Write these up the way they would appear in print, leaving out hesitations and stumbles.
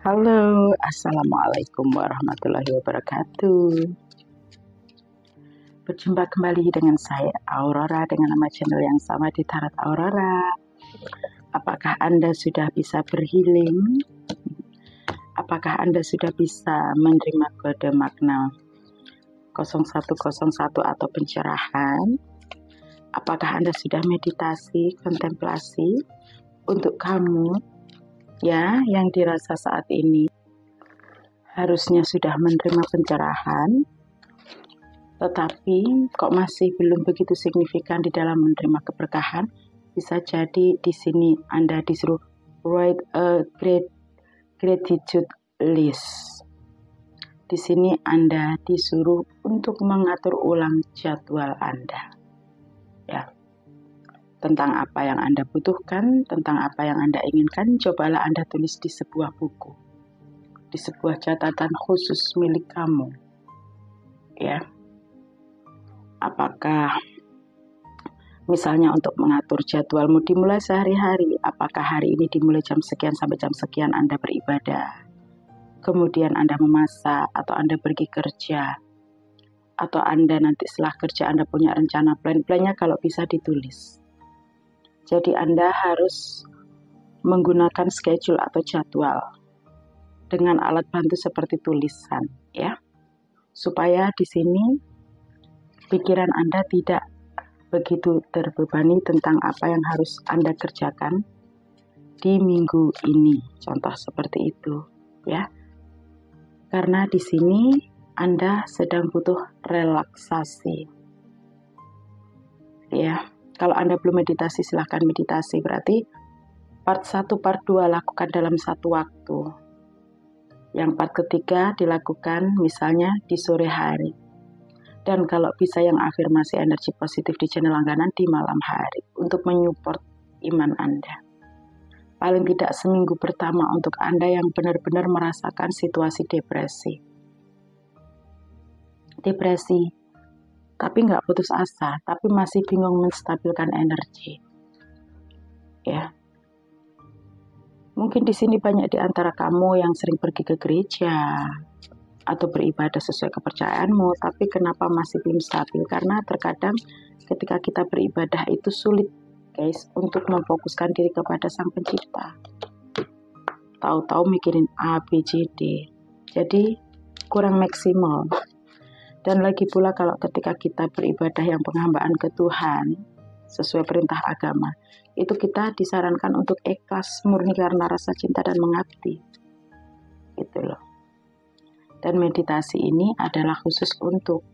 Halo, Assalamualaikum warahmatullahi wabarakatuh. Berjumpa kembali dengan saya, Aurora, dengan nama channel yang sama di Tarot Aurora. Apakah Anda sudah bisa berhealing? Apakah Anda sudah bisa menerima kode makna 0101 atau pencerahan? Apakah Anda sudah meditasi, kontemplasi? Untuk kamu ya, yang dirasa saat ini harusnya sudah menerima pencerahan, tetapi kok masih belum begitu signifikan di dalam menerima keberkahan, bisa jadi di sini Anda disuruh write a gratitude list. Di sini Anda disuruh untuk mengatur ulang jadwal Anda. Ya. Tentang apa yang Anda butuhkan, tentang apa yang Anda inginkan, cobalah Anda tulis di sebuah buku, di sebuah catatan khusus milik kamu. Ya, apakah misalnya untuk mengatur jadwalmu dimulai sehari-hari, apakah hari ini dimulai jam sekian sampai jam sekian Anda beribadah, kemudian Anda memasak, atau Anda pergi kerja, atau Anda nanti setelah kerja Anda punya rencana plan-plannya, kalau bisa ditulis. Jadi Anda harus menggunakan schedule atau jadwal dengan alat bantu seperti tulisan, ya, supaya di sini pikiran Anda tidak begitu terbebani tentang apa yang harus Anda kerjakan di minggu ini. Contoh seperti itu, ya. Karena di sini Anda sedang butuh relaksasi, ya. Kalau Anda belum meditasi, silahkan meditasi. Berarti part 1, part 2 lakukan dalam satu waktu. Yang part ketiga dilakukan misalnya di sore hari. Dan kalau bisa yang afirmasi energi positif di channel langganan di malam hari. Untuk menyupport iman Anda. Paling tidak seminggu pertama untuk Anda yang benar-benar merasakan situasi depresi. Tapi nggak putus asa, tapi masih bingung menstabilkan energi. Ya. Mungkin di sini banyak di antara kamu yang sering pergi ke gereja atau beribadah sesuai kepercayaanmu, tapi kenapa masih belum stabil? Karena terkadang ketika kita beribadah itu sulit, guys, untuk memfokuskan diri kepada Sang Pencipta. Tahu-tahu mikirin A, B, C, D. Jadi kurang maksimal. Dan lagi pula kalau ketika kita beribadah yang penghambaan ke Tuhan sesuai perintah agama, itu kita disarankan untuk ikhlas murni karena rasa cinta dan mengabdi. Gitu loh. Dan meditasi ini adalah khusus untuk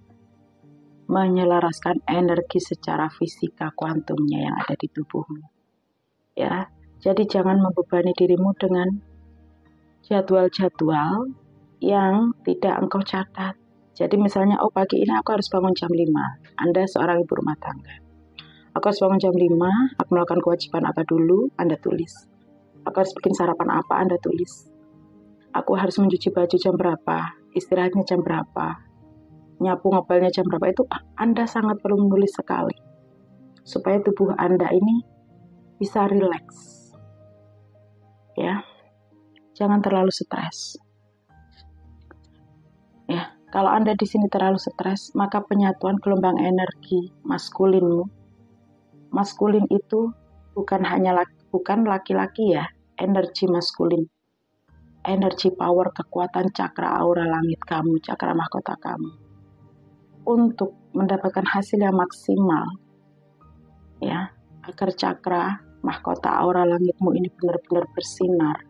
menyelaraskan energi secara fisika kuantumnya yang ada di tubuhmu. Ya, jadi jangan membebani dirimu dengan jadwal-jadwal yang tidak engkau catat. Jadi misalnya, pagi ini aku harus bangun jam 5. Anda seorang ibu rumah tangga. Aku harus bangun jam 5, aku melakukan kewajiban apa dulu, Anda tulis. Aku harus bikin sarapan apa, Anda tulis. Aku harus mencuci baju jam berapa, istirahatnya jam berapa, nyapu ngepelnya jam berapa, itu Anda sangat perlu menulis sekali. Supaya tubuh Anda ini bisa rileks. Ya, jangan terlalu stres. Ya, kalau Anda di sini terlalu stres, maka penyatuan gelombang energi maskulinmu. Maskulin itu bukan laki-laki ya, energi maskulin. Energi power, kekuatan cakra aura langit kamu, cakra mahkota kamu. Untuk mendapatkan hasil yang maksimal, ya, agar cakra mahkota aura langitmu ini benar-benar bersinar,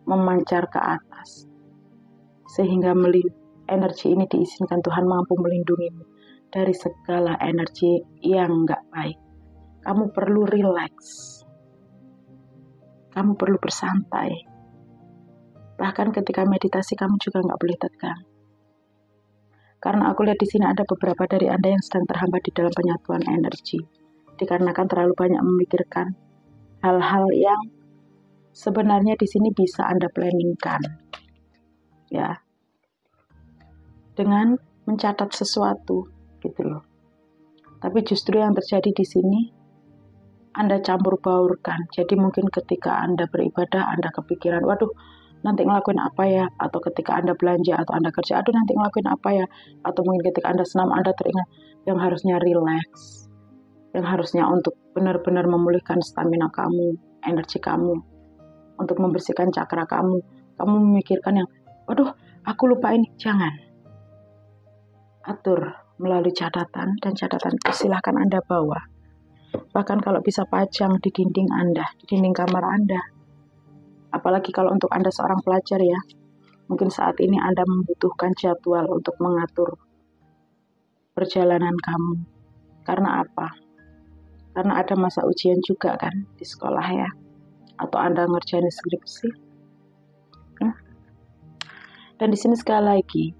memancar ke atas. Sehingga energi ini diizinkan Tuhan mampu melindungimu dari segala energi yang nggak baik. Kamu perlu rileks. Kamu perlu bersantai. Bahkan ketika meditasi kamu juga nggak boleh tegang. Karena aku lihat di sini ada beberapa dari Anda yang sedang terhambat di dalam penyatuan energi. Dikarenakan terlalu banyak memikirkan hal-hal yang sebenarnya di sini bisa Anda planningkan. Ya. Dengan mencatat sesuatu gitu loh. Tapi justru yang terjadi di sini Anda campur baurkan. Jadi mungkin ketika Anda beribadah, Anda kepikiran, waduh, nanti ngelakuin apa ya, atau ketika Anda belanja atau Anda kerja, aduh nanti ngelakuin apa ya, atau mungkin ketika Anda senam Anda teringat yang harusnya relax, yang harusnya untuk benar-benar memulihkan stamina kamu, energi kamu, untuk membersihkan cakra kamu memikirkan yang, waduh aku lupa ini, jangan. Atur melalui catatan, dan catatan itu silahkan Anda bawa. Bahkan kalau bisa pajang di dinding Anda, di dinding kamar Anda. Apalagi kalau untuk Anda seorang pelajar ya, mungkin saat ini Anda membutuhkan jadwal untuk mengatur perjalanan kamu. Karena apa? Karena ada masa ujian juga kan di sekolah ya. Atau Anda ngerjain skripsi. Ya. Dan di sini sekali lagi,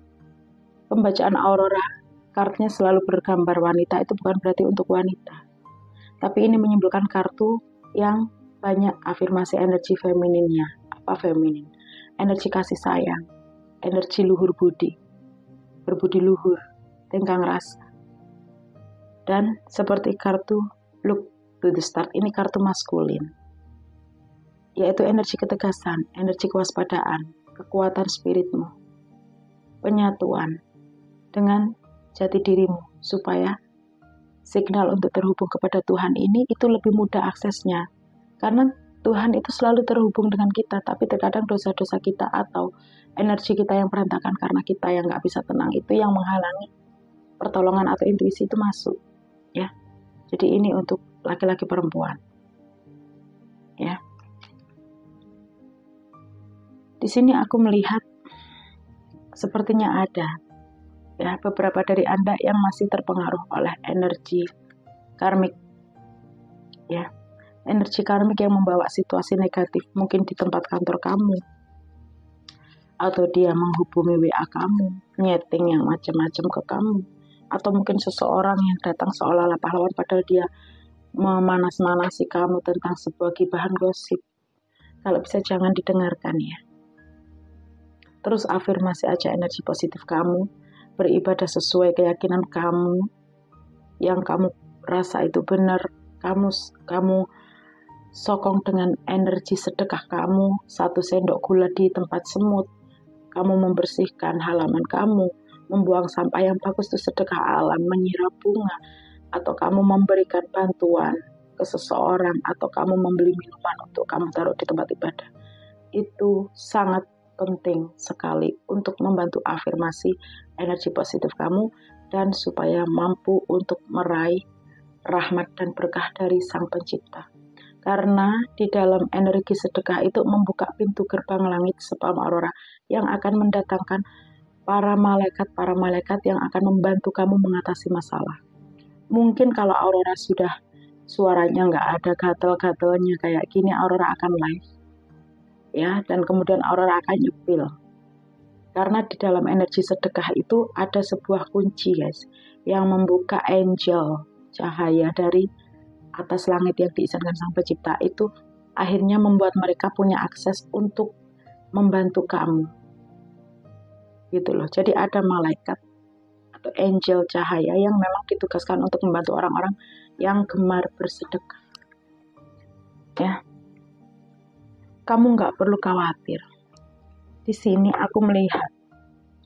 pembacaan aurora, kartunya selalu bergambar wanita, itu bukan berarti untuk wanita. Tapi ini menyimpulkan kartu yang banyak afirmasi energi femininnya. Apa feminin? Energi kasih sayang, energi luhur budi, berbudi luhur, tenggang rasa. Dan seperti kartu look to the start, ini kartu maskulin, yaitu energi ketegasan, energi kewaspadaan, kekuatan spiritmu, penyatuan dengan jati dirimu, supaya signal untuk terhubung kepada Tuhan ini itu lebih mudah aksesnya. Karena Tuhan itu selalu terhubung dengan kita, tapi terkadang dosa-dosa kita atau energi kita yang berantakan karena kita yang nggak bisa tenang itu yang menghalangi pertolongan atau intuisi itu masuk. Ya, jadi ini untuk laki-laki perempuan. Ya, di sini aku melihat sepertinya ada ya beberapa dari Anda yang masih terpengaruh oleh energi karmik. Ya. Energi karmik yang membawa situasi negatif, mungkin di tempat kantor kamu, atau dia menghubungi WA kamu, nyeting yang macam-macam ke kamu, atau mungkin seseorang yang datang seolah-olah pahlawan padahal dia memanas-manasi kamu tentang sebuah gibahan gosip. Kalau bisa jangan didengarkan ya. Terus afirmasi aja energi positif kamu, beribadah sesuai keyakinan kamu, yang kamu rasa itu benar, kamu sokong dengan energi sedekah kamu, 1 sendok gula di tempat semut, kamu membersihkan halaman kamu, membuang sampah yang bagus itu sedekah alam, menyiram bunga, atau kamu memberikan bantuan ke seseorang, atau kamu membeli minuman untuk kamu taruh di tempat ibadah. Itu sangat penting sekali untuk membantu afirmasi energi positif kamu, dan supaya mampu untuk meraih rahmat dan berkah dari Sang Pencipta. Karena di dalam energi sedekah itu membuka pintu gerbang langit sebab aurora yang akan mendatangkan para malaikat yang akan membantu kamu mengatasi masalah. Mungkin kalau aurora sudah suaranya nggak ada gatel-gatelnya kayak gini, aurora akan live. Ya, dan kemudian aurora akan nyepil. Karena di dalam energi sedekah itu ada sebuah kunci guys, yang membuka angel cahaya dari atas langit yang diizinkan Sang Pencipta itu akhirnya membuat mereka punya akses untuk membantu kamu. Gitu loh. Jadi ada malaikat atau angel cahaya yang memang ditugaskan untuk membantu orang-orang yang gemar bersedekah. Ya. Kamu nggak perlu khawatir. Di sini aku melihat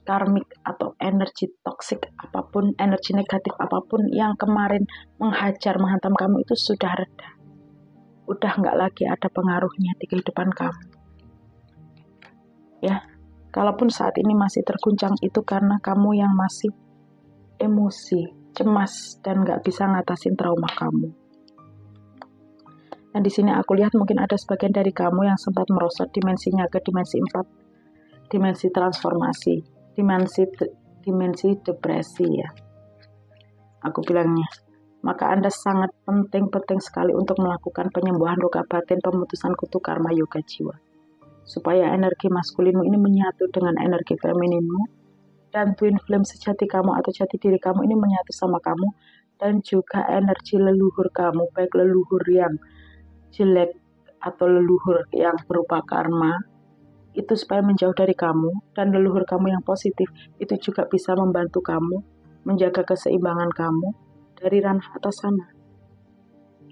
karmik atau energi toksik apapun, energi negatif apapun yang kemarin menghantam kamu itu sudah reda. Udah nggak lagi ada pengaruhnya di kehidupan kamu. Ya, kalaupun saat ini masih terguncang itu karena kamu yang masih emosi, cemas, dan nggak bisa ngatasin trauma kamu. Dan di sini aku lihat mungkin ada sebagian dari kamu yang sempat merosot dimensinya ke dimensi 4, dimensi transformasi. Dimensi depresi ya. Aku bilangnya. Maka Anda sangat penting sekali untuk melakukan penyembuhan luka batin, pemutusan kutu karma yoga jiwa. Supaya energi maskulinmu ini menyatu dengan energi femininmu, dan twin flame sejati kamu atau jati diri kamu ini menyatu sama kamu, dan juga energi leluhur kamu, baik leluhur yang jelek atau leluhur yang berupa karma, itu supaya menjauh dari kamu, dan leluhur kamu yang positif itu juga bisa membantu kamu menjaga keseimbangan kamu dari ranah atas sana,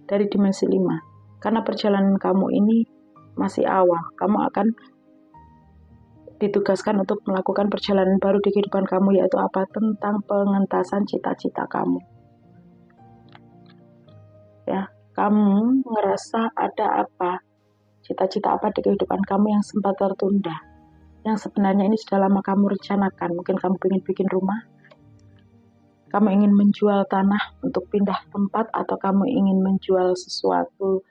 dari dimensi 5. Karena perjalanan kamu ini masih awal, kamu akan ditugaskan untuk melakukan perjalanan baru di kehidupan kamu, yaitu apa? Tentang pengentasan cita-cita kamu. Ya, kamu ngerasa ada apa? Cita-cita apa di kehidupan kamu yang sempat tertunda? Yang sebenarnya ini sudah lama kamu rencanakan. Mungkin kamu ingin bikin rumah, kamu ingin menjual tanah untuk pindah tempat, atau kamu ingin menjual sesuatu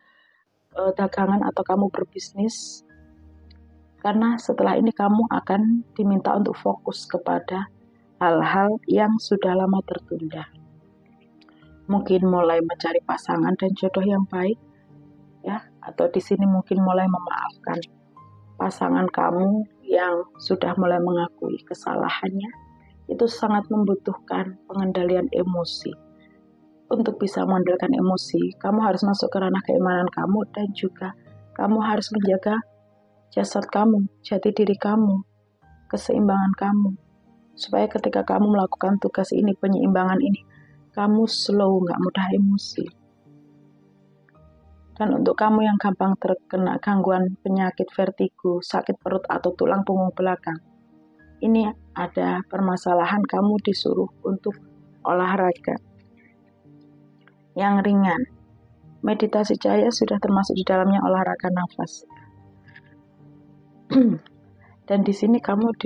dagangan, atau kamu berbisnis. Karena setelah ini kamu akan diminta untuk fokus kepada hal-hal yang sudah lama tertunda. Mungkin mulai mencari pasangan dan jodoh yang baik, ya, atau di sini mungkin mulai memaafkan pasangan kamu yang sudah mulai mengakui kesalahannya. Itu sangat membutuhkan pengendalian emosi. Untuk bisa mengendalikan emosi, kamu harus masuk ke ranah keimanan kamu, dan juga kamu harus menjaga jasad kamu, jati diri kamu, keseimbangan kamu, supaya ketika kamu melakukan tugas ini, penyeimbangan ini, kamu slow, nggak mudah emosi. Dan untuk kamu yang gampang terkena gangguan penyakit vertigo, sakit perut atau tulang punggung belakang, ini ada permasalahan, kamu disuruh untuk olahraga yang ringan. Meditasi cahaya sudah termasuk di dalamnya olahraga nafas. Dan di sini kamu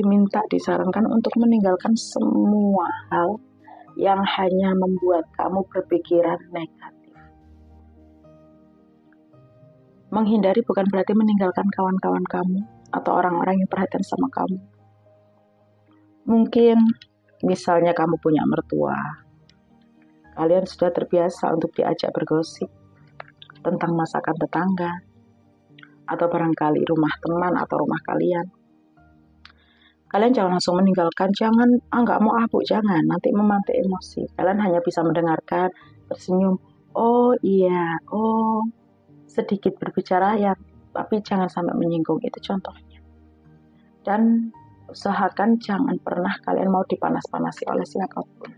disarankan untuk meninggalkan semua hal yang hanya membuat kamu berpikiran negatif. Menghindari bukan berarti meninggalkan kawan-kawan kamu atau orang-orang yang perhatian sama kamu. Mungkin misalnya kamu punya mertua, kalian sudah terbiasa untuk diajak bergosip tentang masakan tetangga, atau barangkali rumah teman atau rumah kalian. Kalian jangan langsung meninggalkan, jangan, nggak mau Bu, jangan, nanti memantik emosi. Kalian hanya bisa mendengarkan, tersenyum, oh iya, oh, sedikit berbicara ya, tapi jangan sampai menyinggung, itu contohnya. Dan usahakan jangan pernah kalian mau dipanas-panasi oleh siapapun.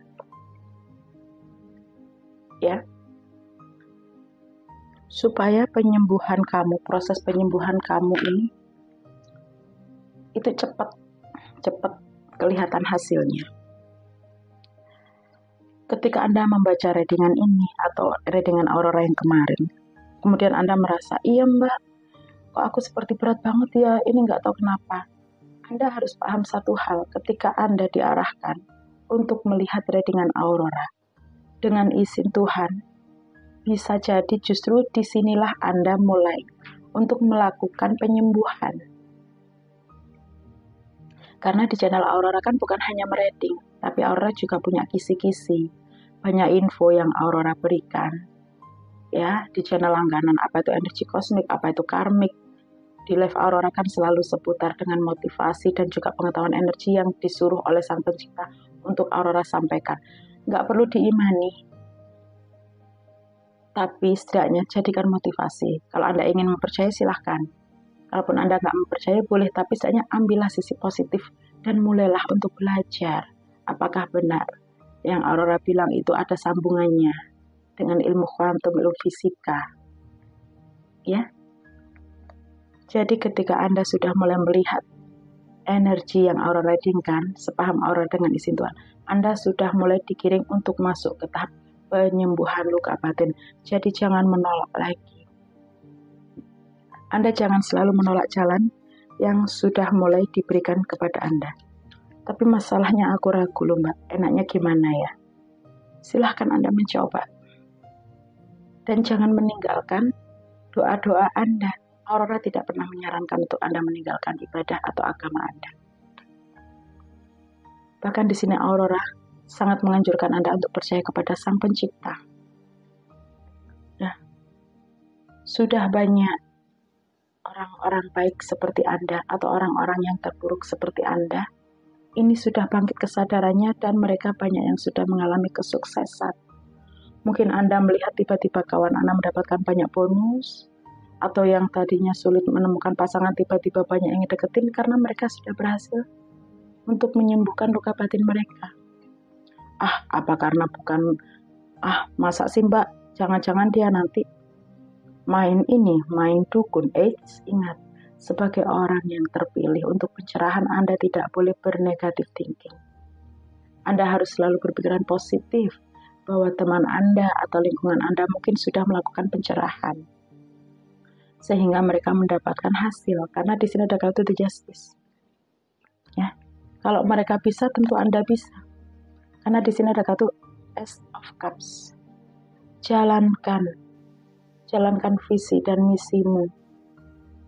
Ya. Supaya penyembuhan kamu, proses penyembuhan kamu ini, itu cepat kelihatan hasilnya. Ketika Anda membaca readingan ini atau readingan Aurora yang kemarin, kemudian Anda merasa, iya Mbak, kok aku seperti berat banget ya, ini nggak tahu kenapa. Anda harus paham satu hal, ketika Anda diarahkan untuk melihat readingan Aurora dengan izin Tuhan, bisa jadi justru disinilah Anda mulai untuk melakukan penyembuhan. Karena di channel Aurora kan bukan hanya mereading, tapi Aurora juga punya kisi-kisi, banyak info yang Aurora berikan. Ya, di channel langganan, apa itu energi kosmik, apa itu karmik. Di live Aurora kan selalu seputar dengan motivasi dan juga pengetahuan energi yang disuruh oleh Sang Pencipta untuk Aurora sampaikan. Nggak perlu diimani, tapi setidaknya jadikan motivasi. Kalau Anda ingin mempercayai, silahkan. Kalaupun Anda nggak mempercayai, boleh, tapi setidaknya ambillah sisi positif dan mulailah untuk belajar. Apakah benar yang Aurora bilang itu ada sambungannya dengan ilmu kuantum, ilmu fisika? Ya. Jadi ketika Anda sudah mulai melihat energi yang Aurora readingkan, sepaham Aurora dengan izin Tuhan, Anda sudah mulai digiring untuk masuk ke tahap penyembuhan luka batin. Jadi jangan menolak lagi. Anda jangan selalu menolak jalan yang sudah mulai diberikan kepada Anda. Tapi masalahnya aku ragu loh Mbak, enaknya gimana ya? Silahkan Anda mencoba. Dan jangan meninggalkan doa-doa Anda. Aurora tidak pernah menyarankan untuk Anda meninggalkan ibadah atau agama Anda. Bahkan di sini Aurora sangat menganjurkan Anda untuk percaya kepada Sang Pencipta. Nah, sudah banyak orang-orang baik seperti Anda atau orang-orang yang terburuk seperti Anda, ini sudah bangkit kesadarannya dan mereka banyak yang sudah mengalami kesuksesan. Mungkin Anda melihat tiba-tiba kawan Anda mendapatkan banyak bonus, atau yang tadinya sulit menemukan pasangan tiba-tiba banyak yang deketin karena mereka sudah berhasil untuk menyembuhkan luka batin mereka. Apa karena bukan, masa sih Mbak, jangan-jangan dia nanti main dukun. Ingat, Sebagai orang yang terpilih untuk pencerahan, Anda tidak boleh bernegatif thinking. Anda harus selalu berpikiran positif bahwa teman Anda atau lingkungan Anda mungkin sudah melakukan pencerahan, sehingga mereka mendapatkan hasil, karena di sini ada kartu The Justice. Ya, kalau mereka bisa, tentu Anda bisa, karena di sini ada kartu Ace of Cups. Jalankan visi dan misimu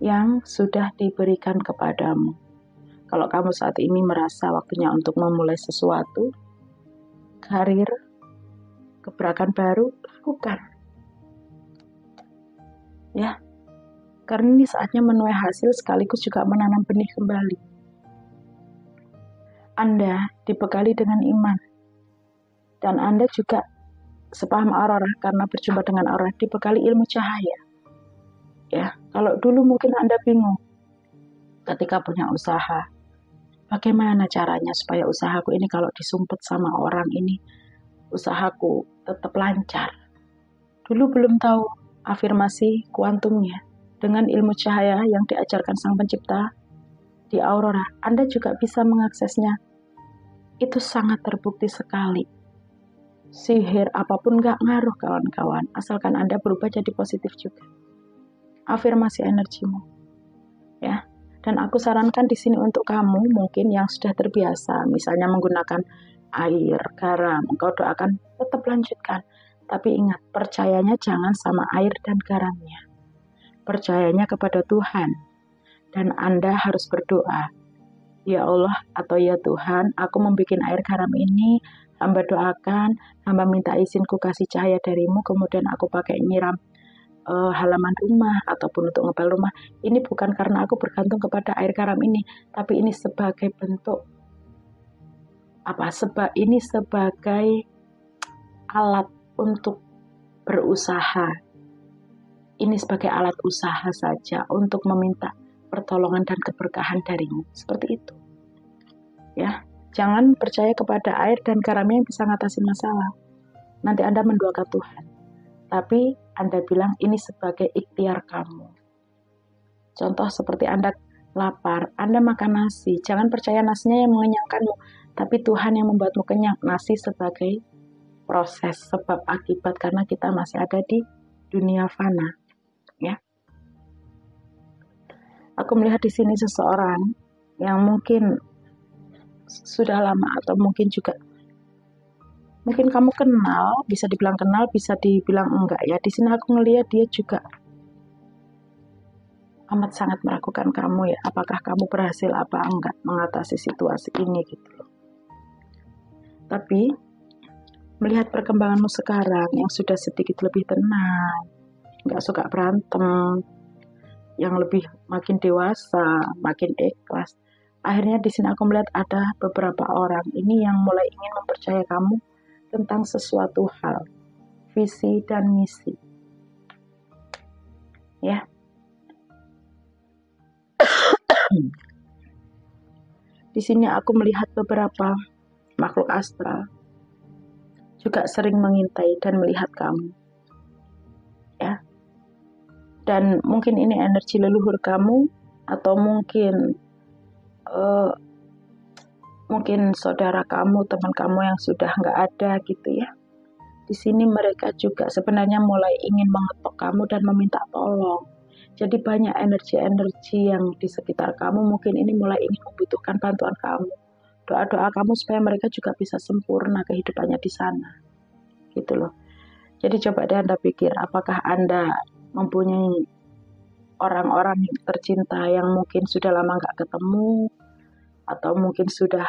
yang sudah diberikan kepadamu. Kalau kamu saat ini merasa waktunya untuk memulai sesuatu, karir, gebrakan baru, lakukan. Ya, karena ini saatnya menuai hasil sekaligus juga menanam benih kembali. Anda dibekali dengan iman. Dan Anda juga sepaham Aurora karena berjumpa dengan Aurora dibekali ilmu cahaya. Ya, kalau dulu mungkin Anda bingung ketika punya usaha. Bagaimana caranya supaya usahaku ini kalau disumpet sama orang ini, usahaku tetap lancar. Dulu belum tahu afirmasi kuantumnya. Dengan ilmu cahaya yang diajarkan Sang Pencipta di Aurora, Anda juga bisa mengaksesnya. Itu sangat terbukti sekali. Sihir apapun gak ngaruh kawan-kawan, asalkan Anda berubah jadi positif juga. Afirmasi energimu. Ya. Dan aku sarankan di sini untuk kamu mungkin yang sudah terbiasa, misalnya menggunakan air, garam, engkau doakan tetap lanjutkan. Tapi ingat, percayanya jangan sama air dan garamnya. Percayanya kepada Tuhan. Dan Anda harus berdoa. Ya Allah atau ya Tuhan, aku membuat air garam ini, hamba doakan, hamba minta izinku kasih cahaya darimu, kemudian aku pakai nyiram halaman rumah ataupun untuk ngepel rumah. Ini bukan karena aku bergantung kepada air garam ini, tapi ini sebagai bentuk ini sebagai alat untuk berusaha. Ini sebagai alat usaha saja untuk meminta pertolongan dan keberkahan darimu. Seperti itu. Ya, jangan percaya kepada air dan garamnya yang bisa ngatasin masalah. Nanti Anda menduakan Tuhan. Tapi Anda bilang ini sebagai ikhtiar kamu. Contoh seperti Anda lapar, Anda makan nasi. Jangan percaya nasinya yang mengenyangkanmu, tapi Tuhan yang membuatmu kenyang. Nasi sebagai proses, sebab akibat, karena kita masih ada di dunia fana. Ya. Aku melihat di sini seseorang yang mungkin sudah lama atau mungkin kamu kenal, bisa dibilang kenal, bisa dibilang enggak ya. Di sini aku ngelihat dia juga amat sangat meragukan kamu ya. Apakah kamu berhasil apa enggak mengatasi situasi ini gitu loh. Tapi melihat perkembanganmu sekarang yang sudah sedikit lebih tenang, enggak suka berantem, yang lebih makin dewasa, makin ikhlas. Akhirnya di sini aku melihat ada beberapa orang ini yang mulai ingin mempercaya kamu tentang sesuatu hal, visi dan misi. Ya. Di sini aku melihat beberapa makhluk astral juga sering mengintai dan melihat kamu. Ya. Dan mungkin ini energi leluhur kamu atau mungkin saudara kamu, teman kamu yang sudah nggak ada gitu ya. Di sini mereka juga sebenarnya mulai ingin mengetok kamu dan meminta tolong. Jadi banyak energi-energi yang di sekitar kamu mungkin ini mulai ingin membutuhkan bantuan kamu. Doa-doa kamu supaya mereka juga bisa sempurna kehidupannya di sana. Gitu loh. Jadi coba deh Anda pikir, apakah Anda mempunyai orang-orang yang tercinta yang mungkin sudah lama nggak ketemu, atau mungkin sudah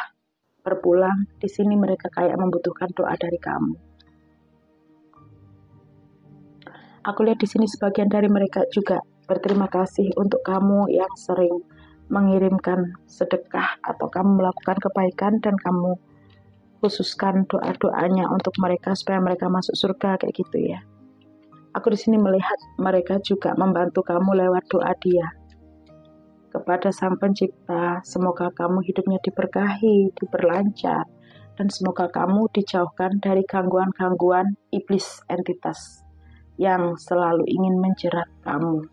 berpulang. Di sini mereka kayak membutuhkan doa dari kamu. Aku lihat di sini sebagian dari mereka juga berterima kasih untuk kamu yang sering mengirimkan sedekah atau kamu melakukan kebaikan dan kamu khususkan doa-doanya untuk mereka supaya mereka masuk surga kayak gitu ya. Aku di sini melihat mereka juga membantu kamu lewat doa dia kepada Sang Pencipta. Semoga kamu hidupnya diberkahi, diperlancar, dan semoga kamu dijauhkan dari gangguan-gangguan iblis entitas yang selalu ingin menjerat kamu.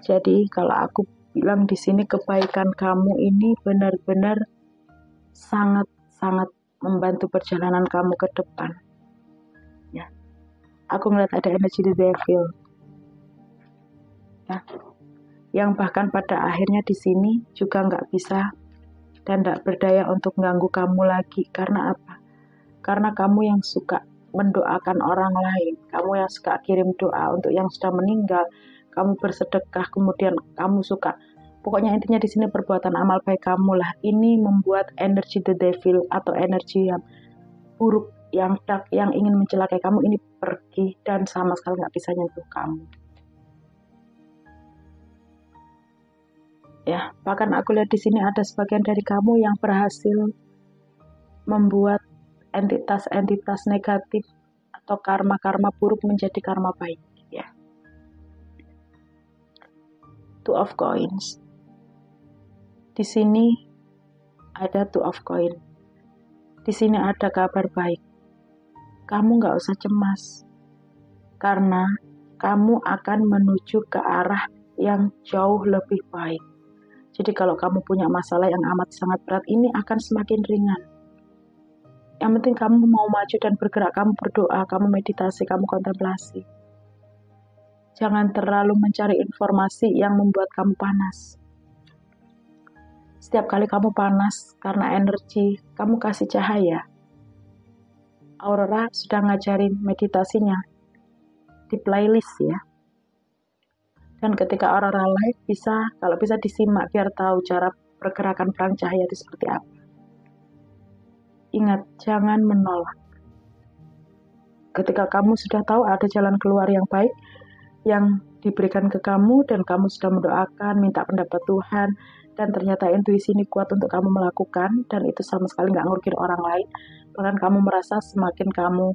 Jadi kalau aku bilang di sini kebaikan kamu ini benar-benar sangat-sangat membantu perjalanan kamu ke depan. Ya. Aku ngeliat ada energi the devil. Ya. Yang bahkan pada akhirnya di sini juga nggak bisa dan nggak berdaya untuk mengganggu kamu lagi. Karena apa? Karena kamu yang suka mendoakan orang lain, kamu yang suka kirim doa untuk yang sudah meninggal, kamu bersedekah, kemudian kamu suka, pokoknya intinya di sini perbuatan amal baik kamu lah. Ini membuat energi the devil atau energi yang buruk, yang dark, yang ingin mencelakai kamu ini pergi dan sama sekali nggak bisa nyentuh kamu. Ya, bahkan aku lihat di sini ada sebagian dari kamu yang berhasil membuat entitas-entitas negatif atau karma-karma buruk menjadi karma baik. Ya. Two of Coins. Di sini ada Two of Coin. Di sini ada kabar baik. Kamu nggak usah cemas, karena kamu akan menuju ke arah yang jauh lebih baik. Jadi kalau kamu punya masalah yang amat sangat berat, ini akan semakin ringan. Yang penting kamu mau maju dan bergerak, kamu berdoa, kamu meditasi, kamu kontemplasi. Jangan terlalu mencari informasi yang membuat kamu panas. Setiap kali kamu panas karena energi, kamu kasih cahaya. Aurora sudah ngajarin meditasinya di playlist ya. Dan ketika Aurora live kalau bisa disimak biar tahu cara pergerakan perang cahaya itu seperti apa. Ingat, jangan menolak. Ketika kamu sudah tahu ada jalan keluar yang baik yang diberikan ke kamu dan kamu sudah mendoakan, minta pendapat Tuhan, dan ternyata intuisi ini kuat untuk kamu melakukan dan itu sama sekali nggak ngerugiin orang lain, bahkan kamu merasa semakin kamu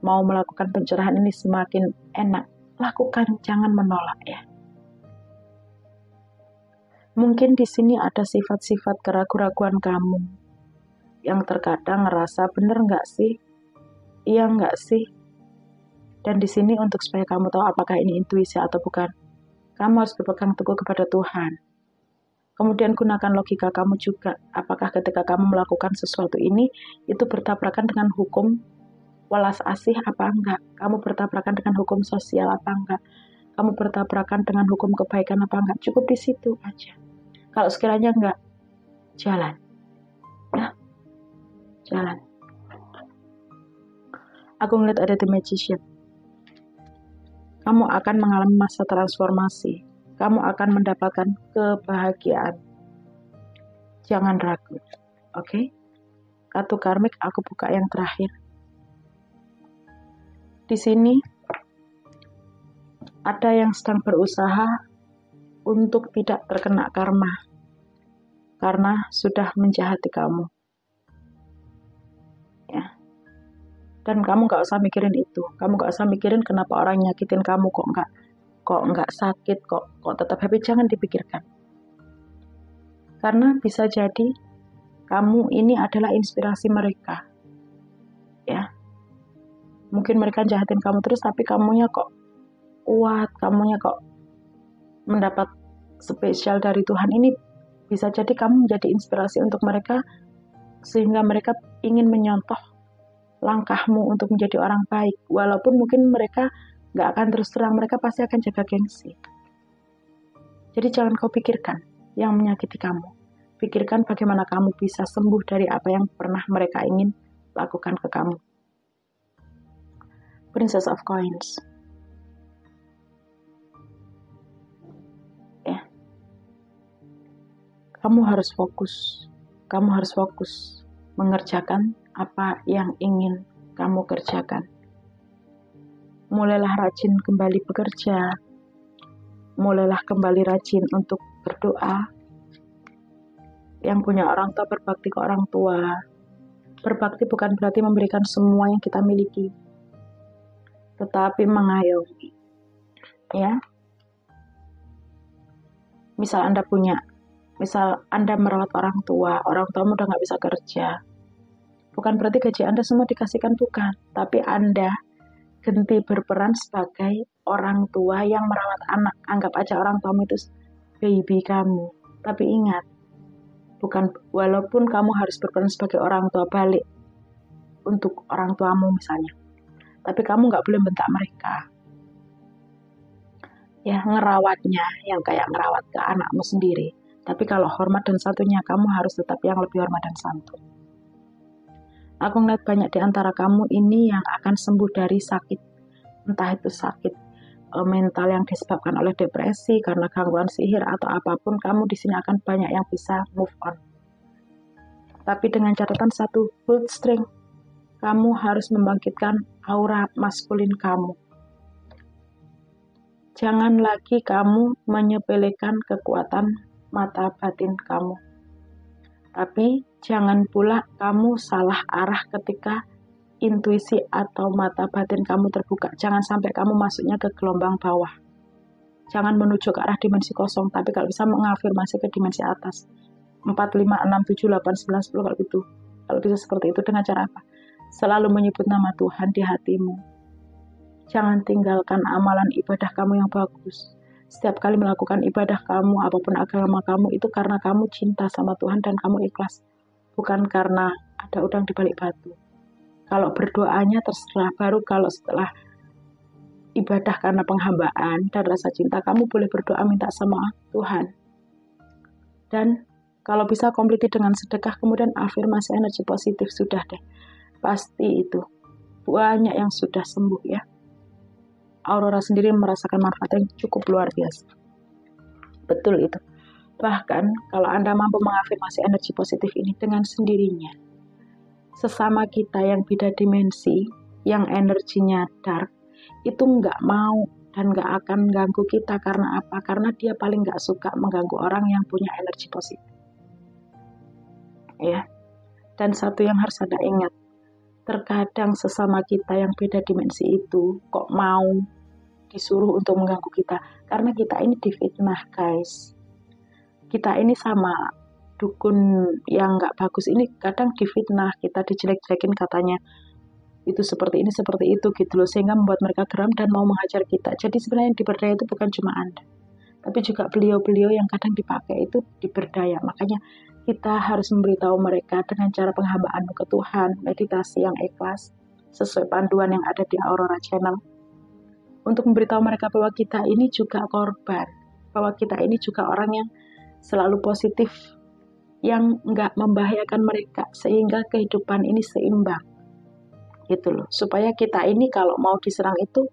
mau melakukan pencerahan ini semakin enak, lakukan, jangan menolak ya. Mungkin di sini ada sifat-sifat keraguan-raguan kamu yang terkadang ngerasa bener nggak sih, iya nggak sih. Dan di sini untuk supaya kamu tahu apakah ini intuisi atau bukan, kamu harus berpegang teguh kepada Tuhan. Kemudian gunakan logika kamu juga, apakah ketika kamu melakukan sesuatu ini, itu bertabrakan dengan hukum welas asih apa enggak, kamu bertabrakan dengan hukum sosial apa enggak, kamu bertabrakan dengan hukum kebaikan apa enggak, cukup di situ aja. Kalau sekiranya enggak, jalan. Nah, jalan. Aku ngeliat ada The Magician. Kamu akan mengalami masa transformasi. Kamu akan mendapatkan kebahagiaan. Jangan ragu. Oke? Kartu karmik aku buka yang terakhir. Di sini ada yang sedang berusaha untuk tidak terkena karma karena sudah menjahati kamu. Ya. Dan kamu gak usah mikirin itu. Kamu gak usah mikirin kenapa orang nyakitin kamu kok nggak sakit, kok tetap happy, jangan dipikirkan. Karena bisa jadi kamu ini adalah inspirasi mereka. Ya. Mungkin mereka jahatin kamu terus, tapi kamunya kok kuat, kamunya kok mendapat spesial dari Tuhan. Ini bisa jadi kamu menjadi inspirasi untuk mereka, sehingga mereka ingin menyontoh langkahmu untuk menjadi orang baik. Walaupun mungkin mereka gak akan terus terang, mereka pasti akan jaga gengsi. Jadi jangan kau pikirkan yang menyakiti kamu. Pikirkan bagaimana kamu bisa sembuh dari apa yang pernah mereka ingin lakukan ke kamu. Princess of Coins. Ya. Kamu harus fokus. Kamu harus fokus mengerjakan apa yang ingin kamu kerjakan. Mulailah rajin kembali bekerja. Mulailah kembali rajin untuk berdoa. Yang punya orang tua, berbakti ke orang tua. Berbakti bukan berarti memberikan semua yang kita miliki, tetapi mengayomi. Ya. Misal Anda merawat orang tua udah nggak bisa kerja. Bukan berarti gaji Anda semua dikasihkan Tuhan, tapi Anda ganti berperan sebagai orang tua yang merawat anak. Anggap aja orang tuamu itu baby kamu. Tapi ingat, walaupun kamu harus berperan sebagai orang tua balik untuk orang tuamu misalnya, tapi kamu nggak boleh bentak mereka. Ya, ngerawatnya yang kayak ngerawat ke anakmu sendiri. Tapi kalau hormat dan santunnya, kamu harus tetap yang lebih hormat dan santun. Aku ngeliat banyak di antara kamu ini yang akan sembuh dari sakit. Entah itu sakit mental yang disebabkan oleh depresi, karena gangguan sihir, atau apapun, kamu di sini akan banyak yang bisa move on. Tapi dengan catatan satu, hold strength. Kamu harus membangkitkan aura maskulin kamu. Jangan lagi kamu menyepelekan kekuatan mata batin kamu. Tapi jangan pula kamu salah arah ketika intuisi atau mata batin kamu terbuka. Jangan sampai kamu masuknya ke gelombang bawah. Jangan menuju ke arah dimensi kosong, tapi kalau bisa mengafirmasi ke dimensi atas. 4, 5, 6, 7, 8, 9, 10 kalau gitu. Kalau bisa seperti itu dengan cara apa? Selalu menyebut nama Tuhan di hatimu. Jangan tinggalkan amalan ibadah kamu yang bagus. Setiap kali melakukan ibadah kamu, apapun agama kamu, itu karena kamu cinta sama Tuhan dan kamu ikhlas. Bukan karena ada udang di balik batu. Kalau berdoanya terserah, baru kalau setelah ibadah karena penghambaan dan rasa cinta, kamu boleh berdoa minta sama Tuhan. Dan kalau bisa kompliti dengan sedekah, kemudian afirmasi energi positif, sudah deh. Pasti itu. Banyak yang sudah sembuh ya. Aurora sendiri merasakan manfaat yang cukup luar biasa. Betul itu. Bahkan kalau Anda mampu mengafirmasi energi positif ini dengan sendirinya, sesama kita yang beda dimensi, yang energinya dark, itu nggak mau dan nggak akan ganggu kita. Karena apa? Karena dia paling nggak suka mengganggu orang yang punya energi positif. Ya. Dan satu yang harus Anda ingat, terkadang sesama kita yang beda dimensi itu kok mau disuruh untuk mengganggu kita, karena kita ini difitnah guys. Kita ini sama dukun yang nggak bagus ini kadang difitnah, kita dijelek-jelekin katanya itu seperti ini seperti itu gitu loh, sehingga membuat mereka geram dan mau menghajar kita. Jadi sebenarnya yang diberdaya itu bukan cuma Anda, tapi juga beliau-beliau yang kadang dipakai itu diberdaya. Makanya kita harus memberitahu mereka dengan cara penghambaan ke Tuhan, meditasi yang ikhlas sesuai panduan yang ada di Aurora Channel, untuk memberitahu mereka bahwa kita ini juga korban, bahwa kita ini juga orang yang selalu positif, yang nggak membahayakan mereka, sehingga kehidupan ini seimbang gitu loh. Supaya kita ini kalau mau diserang itu,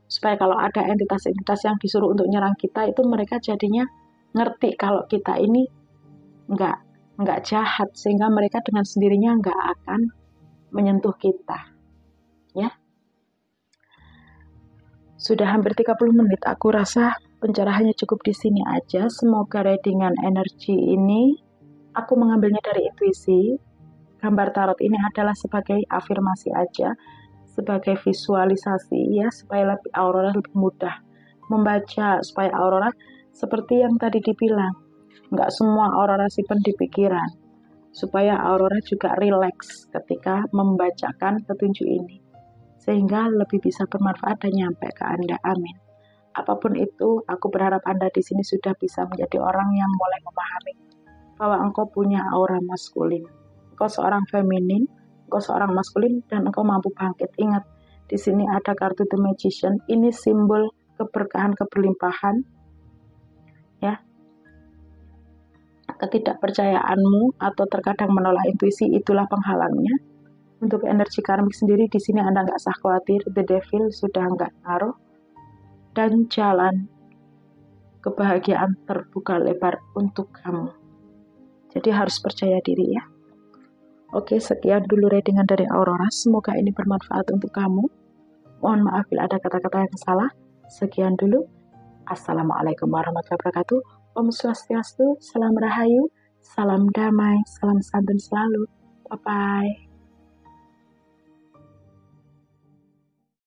supaya kalau ada entitas-entitas yang disuruh untuk nyerang kita itu, mereka jadinya ngerti kalau kita ini nggak jahat, sehingga mereka dengan sendirinya nggak akan menyentuh kita ya. Sudah hampir 30 menit, aku rasa pencerahannya cukup di sini aja. Semoga readingan energi ini, aku mengambilnya dari intuisi. Gambar tarot ini adalah sebagai afirmasi aja, sebagai visualisasi ya, supaya Aurora lebih mudah membaca, supaya Aurora seperti yang tadi dibilang, nggak semua Aurora simpen di pikiran, supaya Aurora juga rileks ketika membacakan petunjuk ini, sehingga lebih bisa bermanfaat dan nyampe ke Anda. Amin. Apapun itu, aku berharap Anda di sini sudah bisa menjadi orang yang mulai memahami bahwa engkau punya aura maskulin. Engkau seorang feminin, engkau seorang maskulin, dan engkau mampu bangkit. Ingat, di sini ada kartu The Magician. Ini simbol keberkahan, keberlimpahan. Ya. Ketidakpercayaanmu atau terkadang menolak intuisi, itulah penghalangnya. Untuk energi karmik sendiri di sini Anda nggak usah khawatir, the devil sudah nggak ngaruh, dan jalan kebahagiaan terbuka lebar untuk kamu. Jadi harus percaya diri ya. Oke, sekian dulu readingan dari Aurora. Semoga ini bermanfaat untuk kamu. Mohon maaf bila ada kata-kata yang salah. Sekian dulu. Assalamualaikum warahmatullahi wabarakatuh. Om Swastiastu, salam rahayu, salam damai, salam santun selalu. Bye-bye.